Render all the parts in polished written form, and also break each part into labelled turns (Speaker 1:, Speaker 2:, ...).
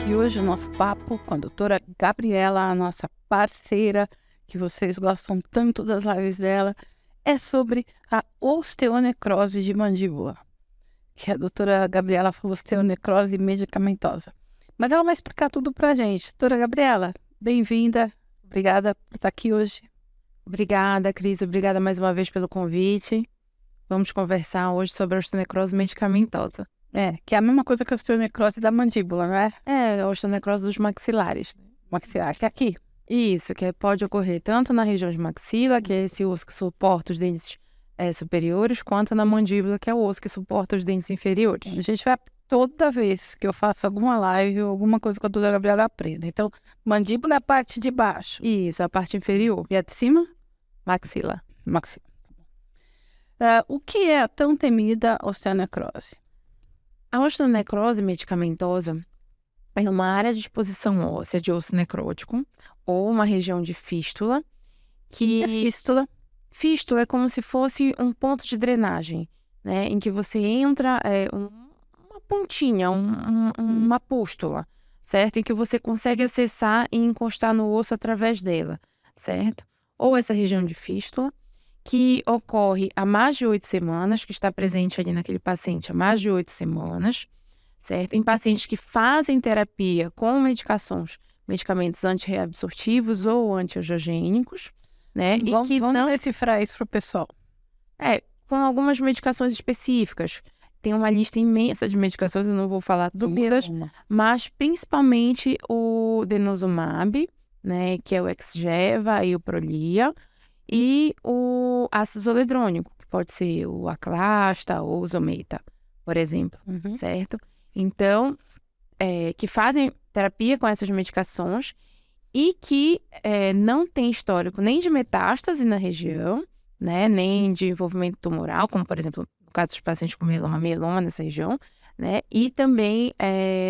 Speaker 1: E hoje o nosso papo com a doutora Gabriela, a nossa parceira, que vocês gostam tanto das lives dela, é sobre a osteonecrose de mandíbula. Que a doutora Gabriela falou osteonecrose medicamentosa. Mas ela vai explicar tudo pra gente. Doutora Gabriela, bem-vinda. Obrigada por estar aqui hoje.
Speaker 2: Obrigada, Cris. Obrigada mais uma vez pelo convite. Vamos conversar hoje sobre a osteonecrose medicamentosa.
Speaker 1: Que é a mesma coisa que a osteonecrose da mandíbula, não é?
Speaker 2: É a osteonecrose dos maxilares.
Speaker 1: Maxilar, que é aqui.
Speaker 2: Isso, que pode ocorrer tanto na região de maxila, que é esse osso que suporta os dentes superiores, quanto na mandíbula, que é o osso que suporta os dentes inferiores.
Speaker 1: A gente vai, toda vez que eu faço alguma live ou alguma coisa com a doutora Gabriela, aprenda. Então, mandíbula é a parte de baixo.
Speaker 2: Isso, a parte inferior.
Speaker 1: E a de cima?
Speaker 2: Maxila.
Speaker 1: Maxila. O que é a tão temida osteonecrose?
Speaker 2: A osteonecrose medicamentosa é uma área de exposição óssea de osso necrótico ou uma região de fístula que...
Speaker 1: fístula?
Speaker 2: Fístula é como se fosse um ponto de drenagem, né? Em que você entra uma pontinha, uma pústula, certo? Em que você consegue acessar e encostar no osso através dela, certo? Ou essa região de fístula, que ocorre há mais de 8 semanas, que está presente ali naquele paciente há mais de 8 semanas, certo? Em pacientes que fazem terapia com medicamentos antirreabsortivos ou antiangiogênicos, né?
Speaker 1: Vamos decifrar isso para o pessoal.
Speaker 2: Com algumas medicações específicas. Tem uma lista imensa de medicações, eu não vou falar todas, mas principalmente o denosumab, né? Que é o Exgeva e o Prolia, e o ácido zoledrônico, que pode ser o Aclasta ou o Zometa, por exemplo, certo? Então, que fazem terapia com essas medicações e que não tem histórico nem de metástase na região, né, nem de envolvimento tumoral, como, por exemplo, no caso dos pacientes com mieloma nessa região, né, e também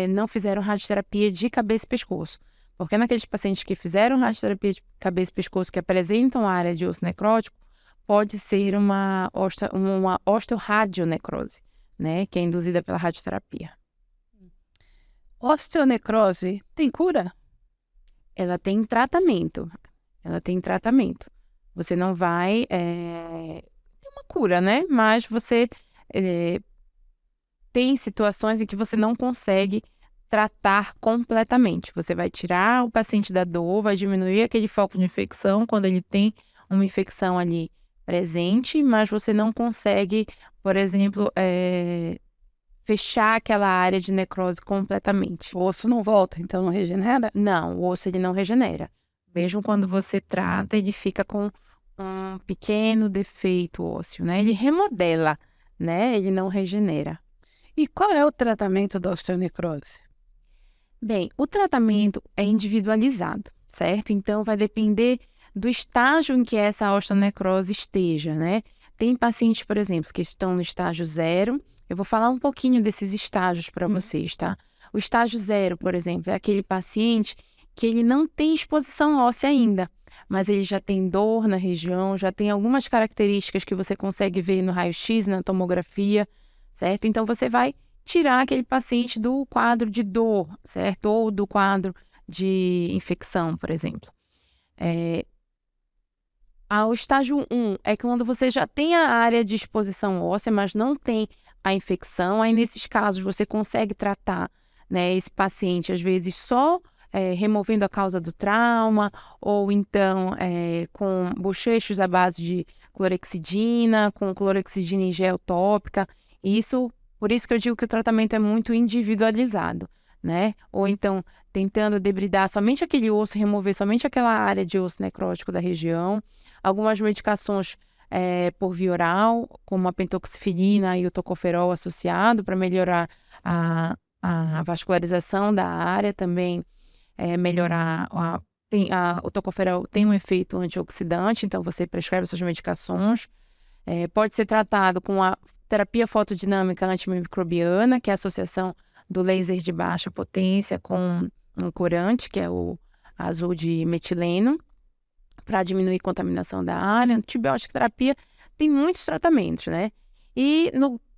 Speaker 2: não fizeram radioterapia de cabeça e pescoço. Porque naqueles pacientes que fizeram radioterapia de cabeça e pescoço que apresentam a área de osso necrótico, pode ser uma osteoradionecrose, né, que é induzida pela radioterapia.
Speaker 1: Osteonecrose tem cura?
Speaker 2: Ela tem tratamento. Você não vai ter uma cura, né? Mas você tem situações em que você não consegue tratar completamente. Você vai tirar o paciente da dor, vai diminuir aquele foco de infecção quando ele tem uma infecção ali presente, mas você não consegue, por exemplo, fechar aquela área de necrose completamente.
Speaker 1: O osso não volta, então não regenera?
Speaker 2: Não, o osso ele não regenera. Mesmo quando você trata, ele fica com um pequeno defeito ósseo, né? Ele remodela, né? Ele não regenera.
Speaker 1: E qual é o tratamento da osteonecrose?
Speaker 2: Bem, o tratamento é individualizado, certo? Então, vai depender do estágio em que essa osteonecrose esteja, né? Tem pacientes, por exemplo, que estão no estágio 0. Eu vou falar um pouquinho desses estágios para vocês, tá? O estágio 0, por exemplo, é aquele paciente que ele não tem exposição óssea ainda, mas ele já tem dor na região, já tem algumas características que você consegue ver no raio-x, na tomografia, certo? Então, você vai tirar aquele paciente do quadro de dor, certo? Ou do quadro de infecção, por exemplo. O estágio 1 é quando você já tem a área de exposição óssea, mas não tem a infecção. Aí, nesses casos, você consegue tratar, né, esse paciente, às vezes, só removendo a causa do trauma, ou então com bochechos à base de clorexidina, com clorexidina em gel tópica. Por isso que eu digo que o tratamento é muito individualizado, né? Ou então, tentando debridar somente aquele osso, remover somente aquela área de osso necrótico da região. Algumas medicações por via oral, como a pentoxifilina e o tocoferol associado, para melhorar a vascularização da área, também melhorar o tocoferol tem um efeito antioxidante, então você prescreve essas medicações. Pode ser tratado com a terapia fotodinâmica antimicrobiana, que é a associação do laser de baixa potência com um corante, que é o azul de metileno, para diminuir a contaminação da área. Antibiótico terapia tem muitos tratamentos, né? E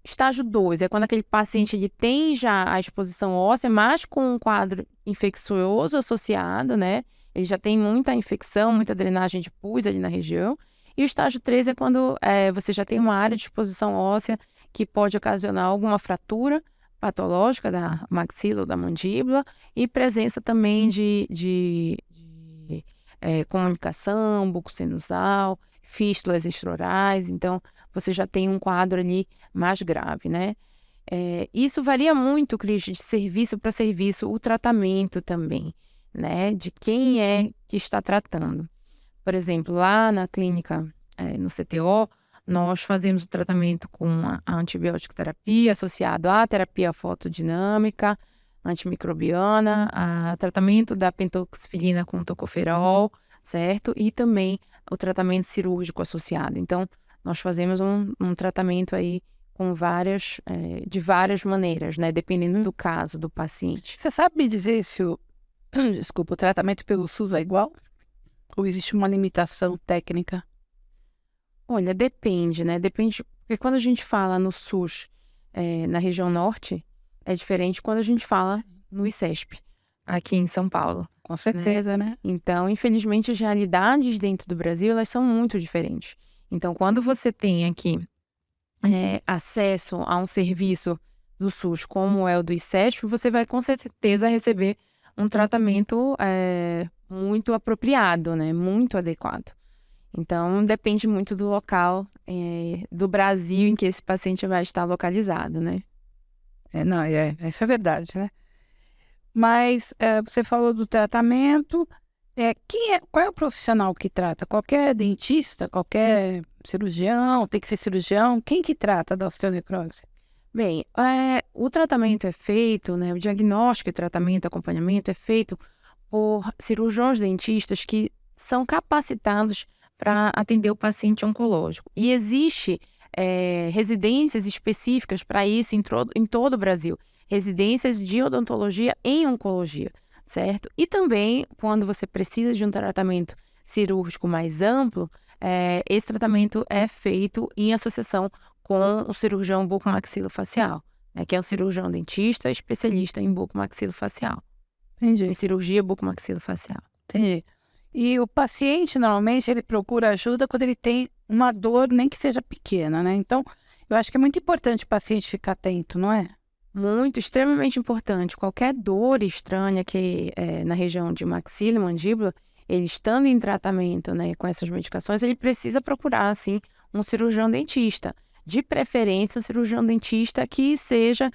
Speaker 2: Estágio 2 é quando aquele paciente ele tem já a exposição óssea, mas com um quadro infeccioso associado, né? Ele já tem muita infecção, muita drenagem de pus ali na região. E o estágio 3 é quando você já tem uma área de exposição óssea que pode ocasionar alguma fratura patológica da maxila ou da mandíbula e presença também de comunicação bucosinusal, fístulas extraorais. Então, você já tem um quadro ali mais grave, né? Isso varia muito, Cris, de serviço para serviço, o tratamento também, né? De quem é que está tratando. Por exemplo, lá na clínica, no CTO, nós fazemos o tratamento com a antibiótico terapia associado à terapia fotodinâmica, antimicrobiana, a tratamento da pentoxifilina com tocoferol, certo? E também o tratamento cirúrgico associado. Então, nós fazemos um tratamento aí com de várias maneiras, né? Dependendo do caso do paciente.
Speaker 1: Você sabe me dizer se o tratamento pelo SUS é igual? Ou existe uma limitação técnica?
Speaker 2: Olha, depende, né? Depende, porque quando a gente fala no SUS, na região norte, é diferente quando a gente fala no ICESP, aqui em São Paulo.
Speaker 1: Com certeza, né?
Speaker 2: Então, infelizmente, as realidades dentro do Brasil, elas são muito diferentes. Então, quando você tem aqui acesso a um serviço do SUS como é o do ICESP, você vai com certeza receber um tratamento muito apropriado, né? Muito adequado. Então, depende muito do local do Brasil em que esse paciente vai estar localizado, né?
Speaker 1: Isso é verdade, né? Mas você falou do tratamento. Qual é o profissional que trata? Qualquer dentista, qualquer cirurgião, tem que ser cirurgião? Quem que trata da osteonecrose?
Speaker 2: Bem, o tratamento é feito, né? O diagnóstico, tratamento, acompanhamento é feito por cirurgiões dentistas que são capacitados para atender o paciente oncológico. E existe residências específicas para isso em todo o Brasil. Residências de odontologia em oncologia, certo? E também, quando você precisa de um tratamento cirúrgico mais amplo, esse tratamento é feito em associação com o cirurgião bucomaxilofacial, né, que é um cirurgião dentista especialista em bucomaxilofacial.
Speaker 1: Entendi.
Speaker 2: Em cirurgia bucomaxilofacial.
Speaker 1: Entendi. E o paciente, normalmente, ele procura ajuda quando ele tem uma dor, nem que seja pequena, né? Então, eu acho que é muito importante o paciente ficar atento, não é?
Speaker 2: Muito, extremamente importante. Qualquer dor estranha que na região de maxila e mandíbula, ele estando em tratamento, né, com essas medicações, ele precisa procurar, assim, um cirurgião dentista. De preferência, um cirurgião dentista que seja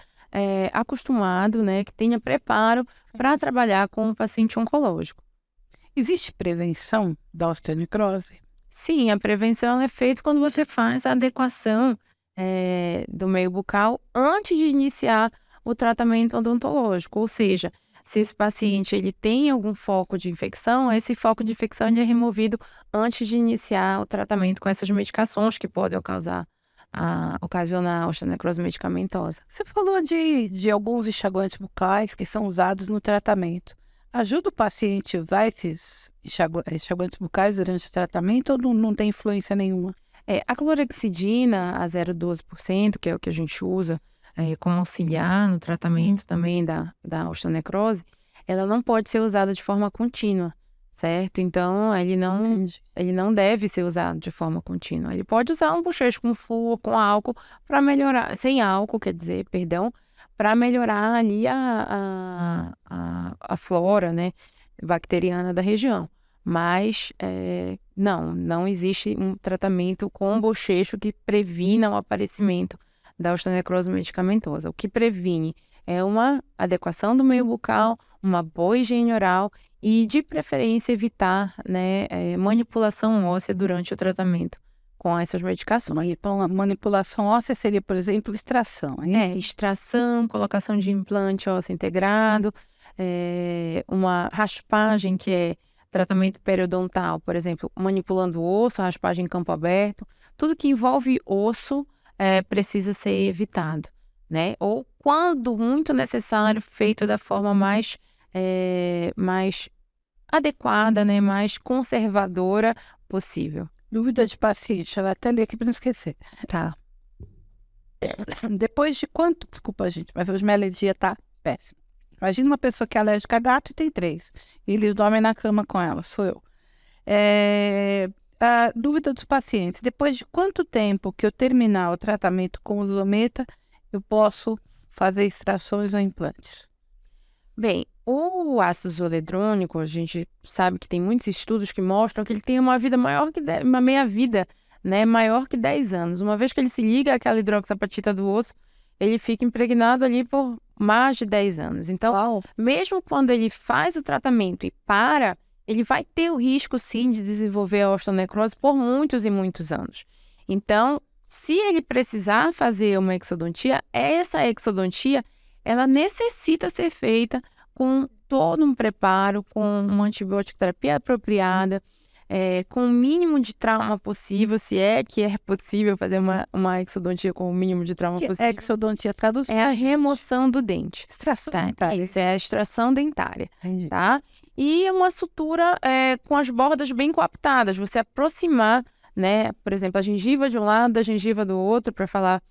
Speaker 2: acostumado, né, que tenha preparo para trabalhar com o paciente oncológico.
Speaker 1: Existe prevenção da osteonecrose?
Speaker 2: Sim, a prevenção é feita quando você faz a adequação do meio bucal antes de iniciar o tratamento odontológico. Ou seja, se esse paciente ele tem algum foco de infecção, esse foco de infecção ele é removido antes de iniciar o tratamento com essas medicações que podem ocasionar osteonecrose medicamentosa.
Speaker 1: Você falou de alguns enxaguantes bucais que são usados no tratamento. Ajuda o paciente a usar esses enxaguantes bucais durante o tratamento ou não tem influência nenhuma?
Speaker 2: A clorexidina, a 0,12%, que é o que a gente usa como auxiliar no tratamento também da osteonecrose, ela não pode ser usada de forma contínua, certo? Então, ele não deve ser usado de forma contínua. Ele pode usar um bochecho com flúor, com álcool, para melhorar, sem álcool, para melhorar ali a flora, né, bacteriana da região. Mas não existe um tratamento com bochecho que previna o aparecimento da osteonecrose medicamentosa. O que previne é uma adequação do meio bucal, uma boa higiene oral e, de preferência, evitar, né, manipulação óssea durante o tratamento com essas medicações.
Speaker 1: Então, a manipulação óssea seria, por exemplo, extração, é isso?
Speaker 2: Extração, colocação de implante ósseo integrado, uma raspagem que é tratamento periodontal, por exemplo, manipulando o osso, raspagem em campo aberto, tudo que envolve osso precisa ser evitado, né? Ou, quando muito necessário, feito da forma mais adequada, né? Mais conservadora possível.
Speaker 1: Dúvida de paciente, ela até lê aqui para não esquecer.
Speaker 2: Tá.
Speaker 1: Depois de quanto... Desculpa, gente, mas hoje minha alergia tá péssima. Imagina uma pessoa que é alérgica a gato e tem 3. E eles dormem na cama com ela, sou eu. A dúvida dos pacientes. Depois de quanto tempo que eu terminar o tratamento com o Zometa, eu posso fazer extrações ou implantes?
Speaker 2: Bem, o ácido zoledrônico, a gente sabe que tem muitos estudos que mostram que ele tem uma vida maior que uma meia-vida, né, maior que 10 anos. Uma vez que ele se liga àquela hidroxapatita do osso, ele fica impregnado ali por mais de 10 anos. Então,
Speaker 1: Uau!
Speaker 2: mesmo quando ele faz o tratamento e para, ele vai ter o risco, sim, de desenvolver a osteonecrose por muitos e muitos anos. Então, se ele precisar fazer uma exodontia, essa exodontia, ela necessita ser feita com todo um preparo, com uma antibiótico terapia apropriada, com o mínimo de trauma possível, se é que é possível fazer uma exodontia com o mínimo de trauma
Speaker 1: Que
Speaker 2: possível.
Speaker 1: exodontia traduz?
Speaker 2: É a remoção do dente.
Speaker 1: Extração
Speaker 2: Tá?
Speaker 1: dentária.
Speaker 2: Isso é a extração dentária,
Speaker 1: Entendi.
Speaker 2: tá? E uma sutura com as bordas bem coaptadas, você aproximar, né, por exemplo, a gengiva de um lado da gengiva do outro, para falar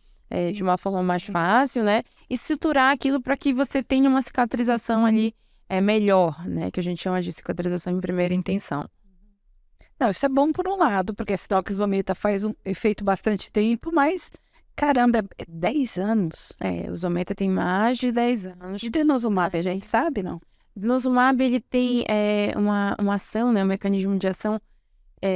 Speaker 2: de uma forma mais fácil, né? E suturar aquilo para que você tenha uma cicatrização ali melhor, né? Que a gente chama de cicatrização em primeira intenção.
Speaker 1: Não, isso é bom por um lado, porque a Zometa faz um efeito bastante tempo, mas, caramba, é 10 anos.
Speaker 2: O Zometa tem mais de 10 anos.
Speaker 1: De denosumab, a gente sabe, não?
Speaker 2: O denosumab, ele tem uma ação, né? Um mecanismo de ação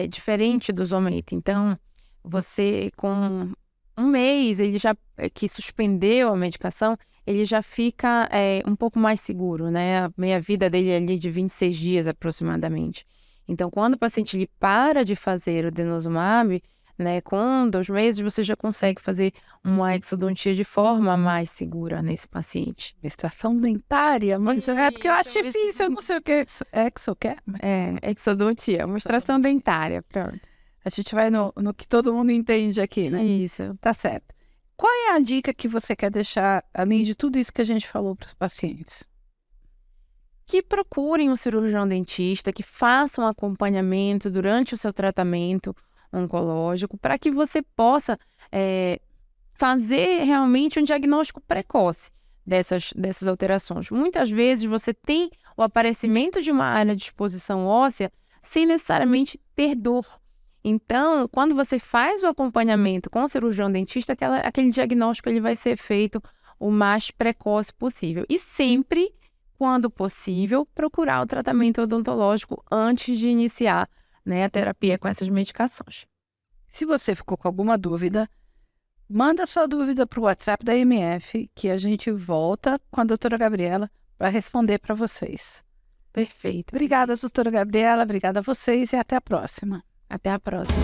Speaker 2: diferente do Zometa. Então, você com um mês, ele já que suspendeu a medicação, ele já fica um pouco mais seguro, né? A meia-vida dele é ali de 26 dias aproximadamente. Então, quando o paciente ele para de fazer o denosumab, né, com 2 meses, você já consegue fazer uma exodontia de forma mais segura nesse paciente.
Speaker 1: Extração dentária, mas é porque eu acho
Speaker 2: Isso,
Speaker 1: difícil, eu não sei o que é exo, quer?
Speaker 2: Exodontia, uma extração dentária, pronto.
Speaker 1: A gente vai no que todo mundo entende aqui, né?
Speaker 2: Isso.
Speaker 1: Tá certo. Qual é a dica que você quer deixar, além de tudo isso que a gente falou para os pacientes?
Speaker 2: Que procurem um cirurgião dentista, que façam um acompanhamento durante o seu tratamento oncológico, para que você possa fazer realmente um diagnóstico precoce dessas alterações. Muitas vezes você tem o aparecimento de uma área de exposição óssea sem necessariamente ter dor. Então, quando você faz o acompanhamento com o cirurgião dentista, aquele diagnóstico ele vai ser feito o mais precoce possível. E sempre, quando possível, procurar o tratamento odontológico antes de iniciar, né, a terapia com essas medicações.
Speaker 1: Se você ficou com alguma dúvida, manda sua dúvida para o WhatsApp da MF, que a gente volta com a doutora Gabriela para responder para vocês.
Speaker 2: Perfeito.
Speaker 1: Obrigada, doutora Gabriela. Obrigada a vocês e até a próxima.
Speaker 2: Até a próxima.